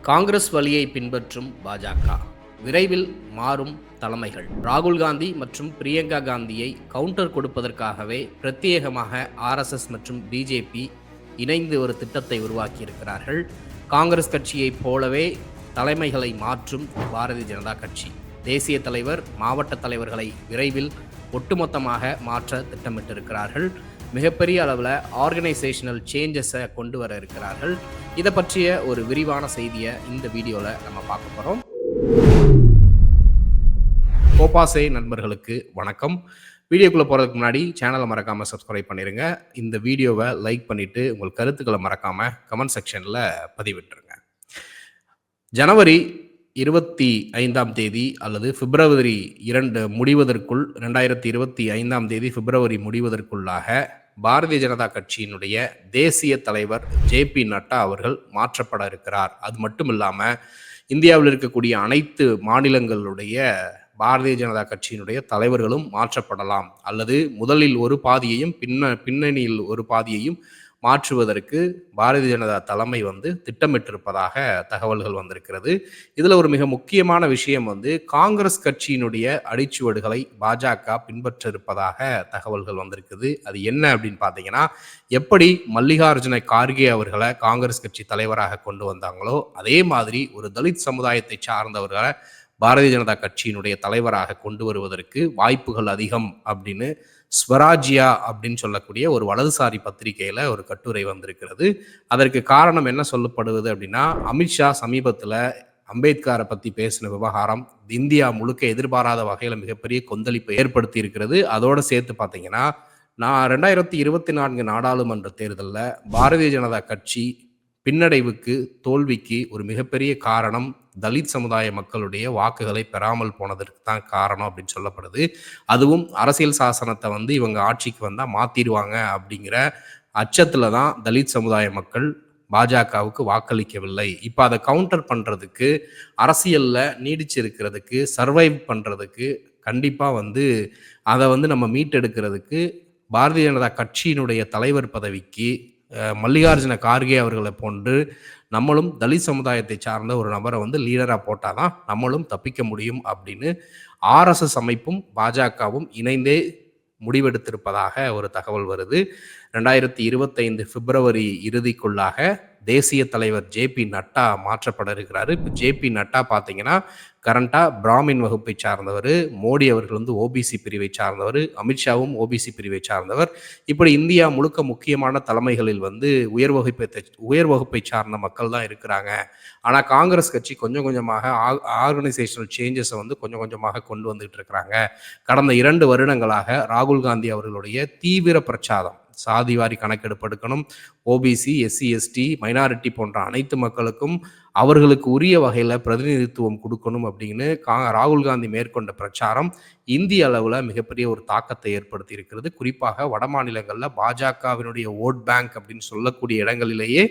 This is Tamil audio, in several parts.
காங்கிரஸ் வழியை பின்பற்றும் பாஜக விரைவில் மாறும் தலைமைகள். ராகுல் காந்தி மற்றும் பிரியங்கா காந்தியை கவுண்டர் கொடுப்பதற்காகவே பிரத்யேகமாக ஆர்எஸ்எஸ் மற்றும் பிஜேபி இணைந்து ஒரு திட்டத்தை உருவாக்கியிருக்கிறார்கள். காங்கிரஸ் கட்சியைப் போலவே தலைமைகளை மாற்றும் பாரதிய ஜனதா கட்சி தேசிய தலைவர், மாவட்ட தலைவர்களை விரைவில் ஒட்டுமொத்தமாக மாற்ற திட்டமிட்டிருக்கிறார்கள். மிகப்பெரிய அளவில் ஆர்கனைசேஷனல் சேஞ்சஸை கொண்டு வர இருக்கிறார்கள். இதை பற்றிய ஒரு விரிவான செய்தியை இந்த வீடியோவில் நம்ம பார்க்க போகிறோம். கோபாசே நண்பர்களுக்கு வணக்கம். வீடியோக்குள்ளே போகிறதுக்கு முன்னாடி சேனலை மறக்காமல் சப்ஸ்கிரைப் பண்ணிடுங்க. இந்த வீடியோவை லைக் பண்ணிவிட்டு உங்கள் கருத்துக்களை மறக்காமல் கமெண்ட் செக்ஷனில் பதிவிட்டுருங்க. ஜனவரி 25 அல்லது பிப்ரவரி 2 முடிவதற்குள் 2025 பிப்ரவரி முடிவதற்குள்ளாக பாரதிய ஜனதா கட்சியினுடைய தேசிய தலைவர் ஜே.பி. நட்டா அவர்கள் மாற்றப்பட இருக்கிறார். அது மட்டும் இல்லாமல் இந்தியாவில் இருக்கக்கூடிய அனைத்து மாநிலங்களுடைய பாரதிய ஜனதா கட்சியினுடைய தலைவர்களும் மாற்றப்படலாம், அல்லது முதலில் ஒரு பாதியையும் பின்னணியில் ஒரு பாதியையும் மாற்றுவதற்கு பாரதிய ஜனதா தலைமை திட்டமிட்டிருப்பதாக தகவல்கள் வந்திருக்கிறது. இதில் ஒரு மிக முக்கியமான விஷயம் காங்கிரஸ் கட்சியினுடைய அடிச்சுவடுகளை பாஜக பின்பற்ற இருப்பதாக தகவல்கள் வந்திருக்குது. அது என்ன அப்படின்னு பார்த்தீங்கன்னா, எப்படி மல்லிகார்ஜுன கார்கே அவர்களை காங்கிரஸ் கட்சி தலைவராக கொண்டு வந்தாங்களோ அதே மாதிரி ஒரு தலித் சமுதாயத்தை சார்ந்தவர்களை பாரதிய ஜனதா கட்சியினுடைய தலைவராக கொண்டு வருவதற்கு வாய்ப்புகள் அதிகம் அப்படின்னு ஸ்வராஜ்யா அப்படின்னு சொல்லக்கூடிய ஒரு வலதுசாரி பத்திரிகையில் ஒரு கட்டுரை வந்திருக்கிறது. அதற்கு காரணம் என்ன சொல்லப்படுவது அப்படின்னா, அமித்ஷா சமீபத்தில் அம்பேத்கரை பற்றி பேசின விவகாரம் இந்தியா முழுக்க எதிர்பாராத வகையில் மிகப்பெரிய கொந்தளிப்பை ஏற்படுத்தி இருக்கிறது. அதோடு சேர்த்து பார்த்தீங்கன்னா, 2024 நாடாளுமன்ற தேர்தலில் பாரதிய ஜனதா கட்சி பின்னடைவுக்கு, தோல்விக்கு ஒரு மிகப்பெரிய காரணம் தலித் சமுதாய மக்களுடைய வாக்குகளை பெறாமல் போனதற்கு தான் காரணம் அப்படின்னு சொல்லப்படுது. அதுவும் அரசியல் சாசனத்தை இவங்க ஆட்சிக்கு வந்தால் மாற்றிடுவாங்க அப்படிங்கிற அச்சத்தில் தான் தலித் சமுதாய மக்கள் பாஜகவுக்கு வாக்களிக்கவில்லை. இப்போ அதை கவுண்டர் பண்ணுறதுக்கு, அரசியலில் நீடிச்சிருக்கிறதுக்கு, சர்வைவ் பண்ணுறதுக்கு, கண்டிப்பாக அதை நம்ம மீட்டெடுக்கிறதுக்கு பாரதிய ஜனதா கட்சியினுடைய தலைவர் பதவிக்கு மல்லிகார்ஜுன கார்கே அவர்களை போன்று நம்மளும் தலித் சமுதாயத்தை சார்ந்த ஒரு நபரை லீடராக போட்டால் தான் நம்மளும் தப்பிக்க முடியும் அப்படின்னு ஆர்எஸ்எஸ் அமைப்பும் பாஜகவும் இணைந்தே முடிவெடுத்திருப்பதாக ஒரு தகவல் வருது. 2025 பிப்ரவரி இறுதிக்குள்ளாக தேசிய தலைவர் ஜே.பி. நட்டா மாற்றப்பட இருக்கிறாரு. இப்போ ஜே.பி. நட்டா பார்த்தீங்கன்னா கரண்டாக பிராமின் வகுப்பை சார்ந்தவர், மோடி அவர்கள் ஓபிசி பிரிவை சார்ந்தவர், அமித்ஷாவும் ஓபிசி பிரிவை சார்ந்தவர். இப்படி இந்தியா முழுக்க முக்கியமான தலைமைகளில் உயர் வகுப்பை சார்ந்த மக்கள் தான் இருக்கிறாங்க. ஆனால் காங்கிரஸ் கட்சி கொஞ்சம் கொஞ்சமாக ஆர்கனைசேஷனல் சேஞ்சஸை கொஞ்சம் கொஞ்சமாக கொண்டு வந்துட்டு இருக்கிறாங்க. கடந்த 2 வருடங்களாக ராகுல் காந்தி அவர்களுடைய தீவிர பிரச்சாரம், சாதிவாரி கணக்கெடுப்பு எடுக்கணும், ஓபிசி, எஸ்சி, எஸ்டி, மைனாரிட்டி போன்ற அனைத்து மக்களுக்கும் அவர்களுக்கு உரிய வகையில் பிரதிநிதித்துவம் கொடுக்கணும் அப்படின்னு ராகுல் காந்தி மேற்கொண்ட பிரச்சாரம் இந்திய அளவில் மிகப்பெரிய ஒரு தாக்கத்தை ஏற்படுத்தி இருக்கிறது. குறிப்பாக வட மாநிலங்களில் பாஜகவினுடைய ஓட் பேங்க் அப்படின்னு சொல்லக்கூடிய இடங்களிலேயே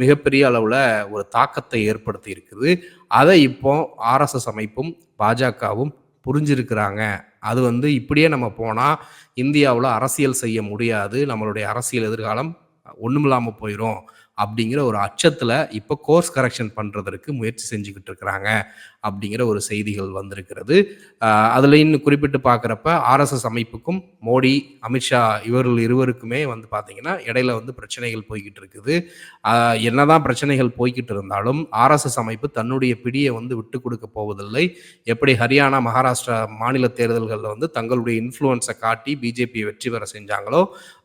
மிகப்பெரிய அளவில் ஒரு தாக்கத்தை ஏற்படுத்தி இருக்குது. அதை இப்போ ஆர்எஸ்எஸ் அமைப்பும் பாஜகவும் புரிஞ்சிருக்கிறாங்க. அது இப்படியே நம்ம போனால் இந்தியாவில் அரசியல் செய்ய முடியாது, நம்மளுடைய அரசியல் எதிர்காலம் ஒன்றுமில்லாமல் போயிடும் அப்படிங்கிற ஒரு அச்சத்தில் இப்போ கோர்ஸ் கரெக்ஷன் பண்ணுறதற்கு முயற்சி செஞ்சுக்கிட்டு இருக்கிறாங்க அப்படிங்கிற ஒரு செய்திகள் வந்திருக்கிறது. அதில் இன்னும் குறிப்பிட்டு பார்க்குறப்ப ஆர்எஸ்எஸ் அமைப்புக்கும் மோடி, அமித்ஷா இவர்கள் இருவருக்குமே பார்த்தீங்கன்னா இடையில பிரச்சனைகள் போய்கிட்டு இருக்குது. என்னதான் பிரச்சனைகள் போய்கிட்டு இருந்தாலும் ஆர்எஸ்எஸ் அமைப்பு தன்னுடைய பிடியை விட்டு கொடுக்க போவதில்லை. எப்படி ஹரியானா, மகாராஷ்டிரா மாநில தேர்தல்களில் தங்களுடைய இன்ஃப்ளூயன்ஸை காட்டி பிஜேபியை வெற்றி பெற செஞ்சாங்களோ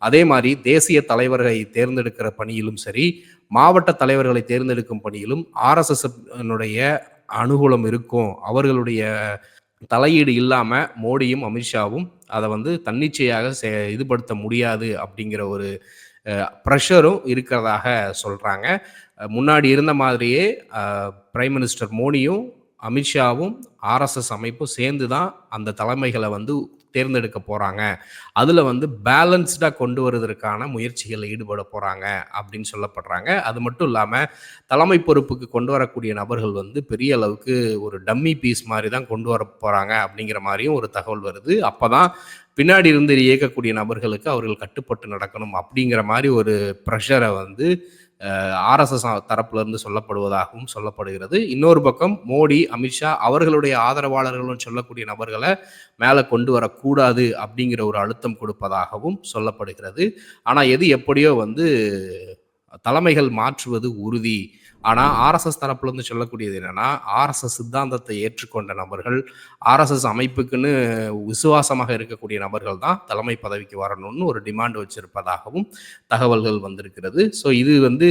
அதே மாதிரி தேசிய தலைவர்களை தேர்ந்தெடுக்கிற பணியிலும் சரி, மாவட்ட தலைவர்களை தேர்ந்தெடுக்கும் பணியிலும் ஆர்எஸ்எஸ் அனுகூலம் இருக்கும். அவர்களுடைய தலையீடு இல்லாமல் மோடியும் அமித்ஷாவும் அதை தன்னிச்சையாக இதுபடுத்த முடியாது அப்படிங்கிற ஒரு ப்ரெஷரும் இருக்கிறதாக சொல்கிறாங்க. முன்னாடி இருந்த மாதிரியே பிரைம் மினிஸ்டர் மோடியும் அமித்ஷாவும் ஆர்எஸ்எஸ் அமைப்பும் சேர்ந்து தான் அந்த தலைமைகளை தேர்ந்தெடுக்க போகிறாங்க. அதில் பேலன்ஸ்டாக கொண்டு வருவதற்கான முயற்சிகளில் ஈடுபட போகிறாங்க அப்படின்னு சொல்லப்படுறாங்க. அது மட்டும் இல்லாமல் தலைமை பொறுப்புக்கு கொண்டு வரக்கூடிய நபர்கள் பெரிய அளவுக்கு ஒரு டம்மி பீஸ் மாதிரி தான் கொண்டு வர போகிறாங்க அப்படிங்கிற மாதிரியும் ஒரு தகவல் வருது. அப்போ தான் பின்னாடி இருந்து இயக்கக்கூடிய நபர்களுக்கு அவர்கள் கட்டுப்பட்டு நடக்கணும் அப்படிங்கிற மாதிரி ஒரு ப்ரெஷரை ஆர்எஸ்எஸ் தரப்புல இருந்து சொல்லப்படுவதாகவும் சொல்லப்படுகிறது. இன்னொரு பக்கம் மோடி, அமித்ஷா அவர்களுடைய ஆதரவாளர்களும் சொல்லக்கூடிய நபர்களை மேலே கொண்டு வரக்கூடாது அப்படிங்கிற ஒரு அழுத்தம் கொடுப்பதாகவும் சொல்லப்படுகிறது. ஆனால் எது எப்படியோ வந்து தலைமைகள் மாற்றுவது உறுதி. ஆனால் ஆர்எஸ்எஸ் தரப்புலேருந்து சொல்லக்கூடியது என்னன்னா, ஆர்எஸ்எஸ் சித்தாந்தத்தை ஏற்றுக்கொண்ட நபர்கள், ஆர்எஸ்எஸ் அமைப்புக்குன்னு விசுவாசமாக இருக்கக்கூடிய நபர்கள் தான் தலைமை பதவிக்கு வரணும்னு ஒரு டிமாண்ட் வச்சிருப்பதாகவும் தகவல்கள் வந்திருக்கிறது. ஸோ இது வந்து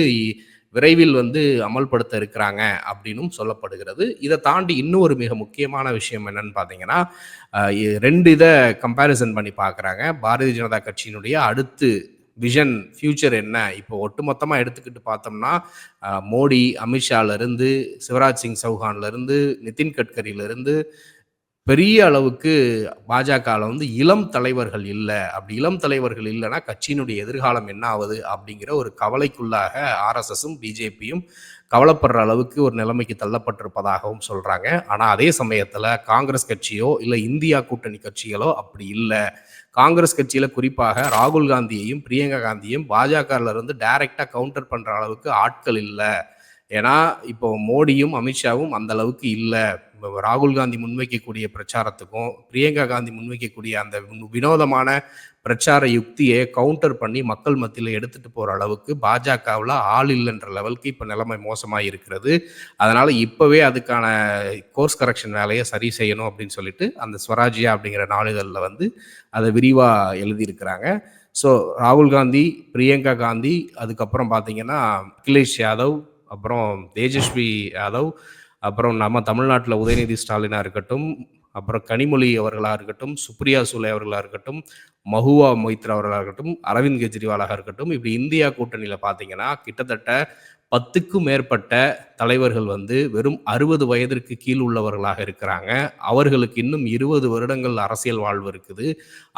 விரைவில் வந்து அமல்படுத்த இருக்கிறாங்க அப்படின்னும் சொல்லப்படுகிறது. இதை தாண்டி இன்னும் ஒரு மிக முக்கியமான விஷயம் என்னன்னு பார்த்தீங்கன்னா, 2 இதை கம்பேரிசன் பண்ணி பார்க்குறாங்க. பாரதிய ஜனதா கட்சியினுடைய அடுத்து விஷன் ஃபியூச்சர் என்ன? இப்போ ஒட்டுமொத்தமாக எடுத்துக்கிட்டு பார்த்தோம்னா, மோடி, அமித்ஷாலேருந்து, சிவராஜ் சிங் சௌஹான்லேருந்து, நிதின் கட்கரியிலேருந்து பெரிய அளவுக்கு பாஜகவில் வந்து இளம் தலைவர்கள் இல்லை. அப்படி இளம் தலைவர்கள் இல்லைன்னா கட்சியினுடைய எதிர்காலம் என்ன ஆகுது அப்படிங்கிற ஒரு கவலைக்குள்ளாக ஆர்எஸ்எஸும் பிஜேபியும் கவலைப்படுற அளவுக்கு ஒரு நிலைமைக்கு தள்ளப்பட்டிருப்பதாகவும் சொல்கிறாங்க. ஆனால் அதே சமயத்தில் காங்கிரஸ் கட்சியோ இல்லை இந்தியா கூட்டணி கட்சிகளோ அப்படி இல்லை. காங்கிரஸ் கட்சியில் குறிப்பாக ராகுல் காந்தியையும் பிரியங்கா காந்தியும் பாஜகவிலிருந்து டைரெக்டாக கவுண்டர் பண்ணுற அளவுக்கு ஆட்கள் இல்லை. ஏன்னா இப்போ மோடியும் அமித்ஷாவும் அந்த அளவுக்கு இல்லை. ராகுல் காந்தி முன்வைக்கக்கூடிய பிரச்சாரத்துக்கும் பிரியங்கா காந்தி முன்வைக்கக்கூடிய அந்த வினோதமான பிரச்சார யுக்தியை கவுண்டர் பண்ணி மக்கள் மத்தியில் எடுத்துட்டு போகிற அளவுக்கு பாஜகவில் ஆள் இல்லைன்ற லெவலுக்கு இப்போ நிலைமை மோசமாக இருக்கிறது. அதனால் இப்போவே அதுக்கான கோர்ஸ் கரெக்ஷன் வேலையை சரி செய்யணும் அப்படின்னு சொல்லிட்டு அந்த ஸ்வராஜ்யா அப்படிங்கிற நாளிதழில் வந்து அதை விரிவாக எழுதியிருக்கிறாங்க. ஸோ ராகுல் காந்தி, பிரியங்கா காந்தி, அதுக்கப்புறம் பார்த்தீங்கன்னா அகிலேஷ் யாதவ், அப்புறம் தேஜஸ்வி யாதவ், அப்புறம் நம்ம தமிழ்நாட்டில் உதயநிதி ஸ்டாலினாக இருக்கட்டும், அப்புறம் கனிமொழி அவர்களாக இருக்கட்டும், சுப்ரியா சூலே அவர்களாக இருக்கட்டும், மஹுவா மொய்த்ரா அவர்களாக இருக்கட்டும், அரவிந்த் கெஜ்ரிவாலாக இருக்கட்டும், இப்படி இந்தியா கூட்டணியில் பார்த்தீங்கன்னா கிட்டத்தட்ட 10க்கும் மேற்பட்ட தலைவர்கள் வந்து வெறும் 60 வயதிற்கு கீழ் உள்ளவர்களாக இருக்கிறாங்க. அவர்களுக்கு இன்னும் 20 வருடங்கள் அரசியல் வாழ்வு இருக்குது.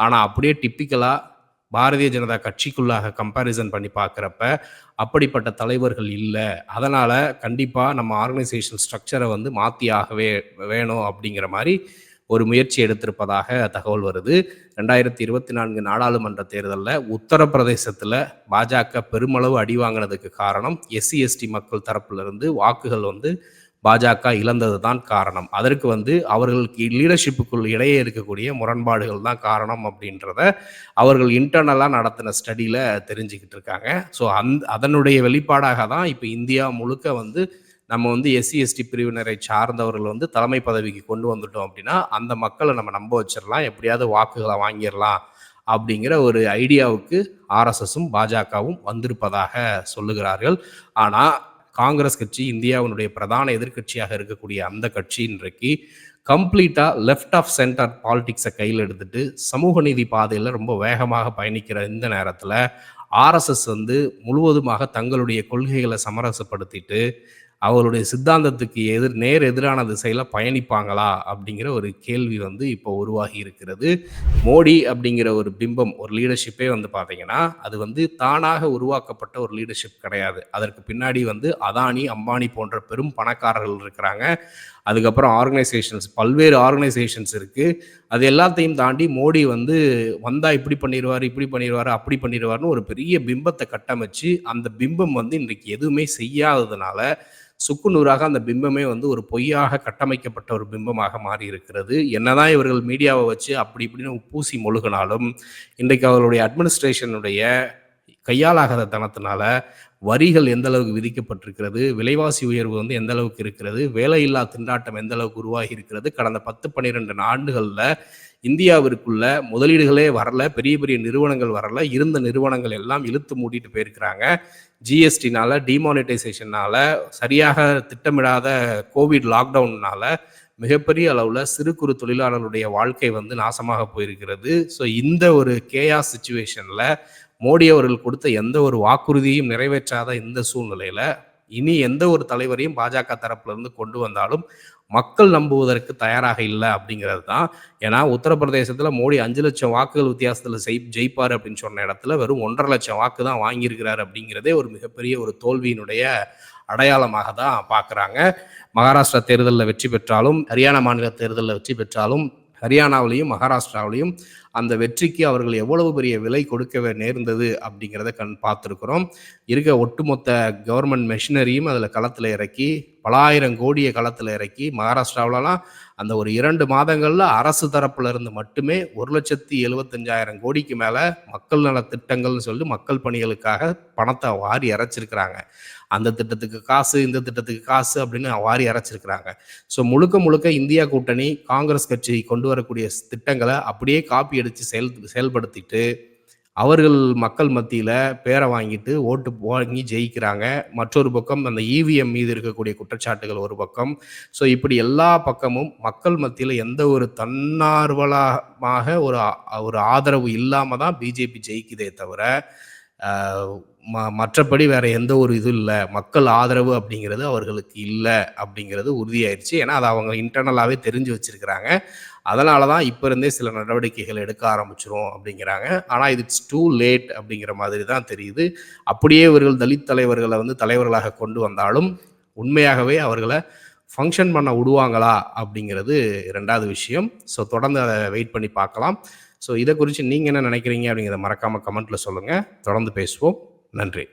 ஆனால் அப்படியே டிப்பிக்கலாக பாரதிய ஜனதா கட்சிக்குள்ளாக கம்பேரிசன் பண்ணி பார்க்குறப்ப அப்படிப்பட்ட தலைவர்கள் இல்லை. அதனால் கண்டிப்பாக நம்ம ஆர்கனைசேஷன் ஸ்ட்ரக்சரை வந்து மாற்றியாகவே வேணும் அப்படிங்கிற மாதிரி ஒரு முயற்சி எடுத்திருப்பதாக தகவல் வருது. 2024 நாடாளுமன்ற தேர்தலில் உத்தரப்பிரதேசத்தில் பாஜக பெருமளவு அடி வாங்கினதுக்கு காரணம் எஸ்சி எஸ்டி மக்கள் தரப்பிலிருந்து வாக்குகள் வந்து பாஜக இழந்தது தான் காரணம். அதற்கு வந்து அவர்களுக்கு லீடர்ஷிப்புக்குள் இடையே இருக்கக்கூடிய முரண்பாடுகள் தான் காரணம் அப்படின்றத அவர்கள் இன்டர்னலாக நடத்தின ஸ்டடியில் தெரிஞ்சுக்கிட்டு இருக்காங்க. ஸோ அதனுடைய வெளிப்பாடாக தான் இப்போ இந்தியா முழுக்க வந்து நம்ம வந்து எஸ்சி எஸ்டி பிரிவினரை சார்ந்தவர்கள் வந்து தலைமை பதவிக்கு கொண்டு வந்துட்டோம் அப்படின்னா அந்த மக்களை நம்ம நம்ப வச்சிடலாம், எப்படியாவது வாக்குகளை வாங்கிடலாம் அப்படிங்கிற ஒரு ஐடியாவுக்கு ஆர்எஸ்எஸும் பாஜகவும் வந்திருப்பதாக சொல்லுகிறார்கள். ஆனால் காங்கிரஸ் கட்சி இந்தியாவினுடைய பிரதான எதிர்கட்சியாக இருக்கக்கூடிய அந்த கட்சி இன்றைக்கு கம்ப்ளீட்டாக லெஃப்ட் ஆஃப் சென்டர் பாலிடிக்ஸை கையில் எடுத்துட்டு சமூக நீதி பாதையில் ரொம்ப வேகமாக பயணிக்கிற இந்த நேரத்தில் ஆர்எஸ்எஸ் வந்து முழுவதுமாக தங்களுடைய கொள்கைகளை சமரசப்படுத்திட்டு அவருடைய சித்தாந்தத்துக்கு நேர் எதிரான திசையில் பயணிப்பாங்களா அப்படிங்கிற ஒரு கேள்வி வந்து இப்போ உருவாகி இருக்கிறது. மோடி அப்படிங்கிற ஒரு பிம்பம், ஒரு லீடர்ஷிப்பே வந்து பார்த்தீங்கன்னா அது வந்து தானாக உருவாக்கப்பட்ட ஒரு லீடர்ஷிப் கிடையாது. அதற்கு பின்னாடி வந்து அதானி, அம்பானி போன்ற பெரும் பணக்காரர்கள் இருக்கிறாங்க. அதுக்கப்புறம் ஆர்கனைசேஷன்ஸ், பல்வேறு ஆர்கனைசேஷன்ஸ் இருக்குது. அது எல்லாத்தையும் தாண்டி மோடி வந்து வந்தால் இப்படி பண்ணிடுவார், அப்படி பண்ணிடுவார்னு ஒரு பெரிய பிம்பத்தை கட்டமைச்சு அந்த பிம்பம் வந்து இன்றைக்கு எதுவுமே செய்யாததுனால சுக்குநூறாக அந்த பிம்பமே வந்து ஒரு பொய்யாக கட்டமைக்கப்பட்ட ஒரு பிம்பமாக மாறி இருக்கிறது. என்னதான் இவர்கள் மீடியாவை வச்சு அப்படி இப்படின்னு பூசி மொழுகினாலும் இன்றைக்கு அவர்களுடைய அட்மினிஸ்ட்ரேஷனுடைய கையாளாகாத தனத்தினால வரிகள் எந்த அளவுக்கு விதிக்கப்பட்டிருக்கிறது, விலைவாசி உயர்வு வந்து எந்த அளவுக்கு இருக்கிறது, வேலையில்லா திண்டாட்டம் எந்த அளவுக்கு உருவாகி இருக்கிறது, கடந்த 10-12 ஆண்டுகளில் இந்தியாவிற்குள்ள முதலீடுகளே வரல, பெரிய பெரிய நிறுவனங்கள் வரல, இருந்த நிறுவனங்கள் எல்லாம் இழுத்து மூடிட்டு போயிருக்கிறாங்க. ஜிஎஸ்டினால, டிமானிட்டைசேஷனால, சரியாக திட்டமிடாத கோவிட் லாக்டவுன்னால மிகப்பெரிய அளவில் சிறு குறு தொழிலாளர்களுடைய வாழ்க்கை வந்து நாசமாக போயிருக்கிறது. ஸோ இந்த ஒரு கேயாஸ் சிச்சுவேஷனில் மோடி அவர்கள் கொடுத்த எந்த ஒரு வாக்குறுதியும் நிறைவேற்றாத இந்த சூழ்நிலையில் இனி எந்த ஒரு தலைவரையும் பாஜக தரப்பிலிருந்து கொண்டு வந்தாலும் மக்கள் நம்புவதற்கு தயாராக இல்லை அப்படிங்கிறது தான். ஏன்னா உத்தரப்பிரதேசத்தில் மோடி 5 லட்சம் வாக்குகள் வித்தியாசத்தில் ஜெயிப்பார் அப்படின்னு சொன்ன இடத்துல வெறும் 1.5 லட்சம் வாக்கு தான் வாங்கியிருக்கிறார் அப்படிங்கிறதே ஒரு மிகப்பெரிய ஒரு தோல்வியினுடைய அடையாளமாக தான் பார்க்குறாங்க. மகாராஷ்டிரா தேர்தலில் வெற்றி பெற்றாலும், ஹரியானா மாநில தேர்தலில் வெற்றி பெற்றாலும், ஹரியானாவிலையும் மகாராஷ்டிராவிலையும் அந்த வெற்றிக்கு அவர்கள் எவ்வளவு பெரிய விலை கொடுக்க நேர்ந்தது அப்படிங்கிறத பார்த்துருக்குறோம். இருக்க ஒட்டுமொத்த கவர்மெண்ட் மெஷினரியும் அதில் களத்தில் இறக்கி பல ஆயிரம் கோடியை களத்தில் இறக்கி மகாராஷ்டிராவிலலாம் அந்த ஒரு 2 மாதங்களில் அரசு தரப்புல இருந்து மட்டுமே 1,75,000 கோடிக்கு மேலே மக்கள் நல திட்டங்கள்னு சொல்லி மக்கள் பணிகளுக்காக பணத்தை வாரி இறைச்சிருக்கிறாங்க. அந்த திட்டத்துக்கு காசு, இந்த திட்டத்துக்கு காசு அப்படின்னு வாரி இறைச்சிருக்கிறாங்க. ஸோ முழுக்க முழுக்க இந்தியா கூட்டணி காங்கிரஸ் கட்சி கொண்டு வரக்கூடிய திட்டங்களை அப்படியே காப்பி அடித்து செயல்படுத்திட்டு அவர்கள் மக்கள் மத்தியில் பேரை வாங்கிட்டு ஓட்டு வாங்கி ஜெயிக்கிறாங்க. மற்றொரு பக்கம் அந்த இவிஎம் மீது இருக்கக்கூடிய குற்றச்சாட்டுகள் ஒரு பக்கம். ஸோ இப்படி எல்லா பக்கமும் மக்கள் மத்தியில் எந்த ஒரு தன்னார்வலமாக ஒரு ஆதரவு இல்லாமல் தான் பிஜேபி ஜெயிக்குதே தவிர மற்றபடி வேற எந்த ஒரு இது இல்லை. மக்கள் ஆதரவு அப்படிங்கிறது அவர்களுக்கு இல்லை அப்படிங்கிறது உறுதியாயிருச்சு. ஏன்னா அதை அவங்க இன்டர்னலாகவே தெரிஞ்சு வச்சிருக்கிறாங்க. அதனால தான் இப்போ இருந்தே சில நடவடிக்கைகள் எடுக்க ஆரம்பிச்சிரும் அப்படிங்கிறாங்க. ஆனால் இது இட்ஸ் டூ லேட் அப்படிங்கிற மாதிரி தான் தெரியுது. அப்படியே இவர்கள் தலித் தலைவர்களை தலைவர்களாக கொண்டு வந்தாலும் உண்மையாகவே அவர்களை ஃபங்க்ஷன் பண்ண விடுவாங்களா அப்படிங்கிறது 2வது விஷயம். ஸோ தொடர்ந்து அதை வெயிட் பண்ணி பார்க்கலாம். ஸோ இதை குறித்து நீங்கள் என்ன நினைக்கிறீங்க அப்படிங்கிறத மறக்காமல் கமெண்ட்டில் சொல்லுங்கள். தொடர்ந்து பேசுவோம். நன்றி.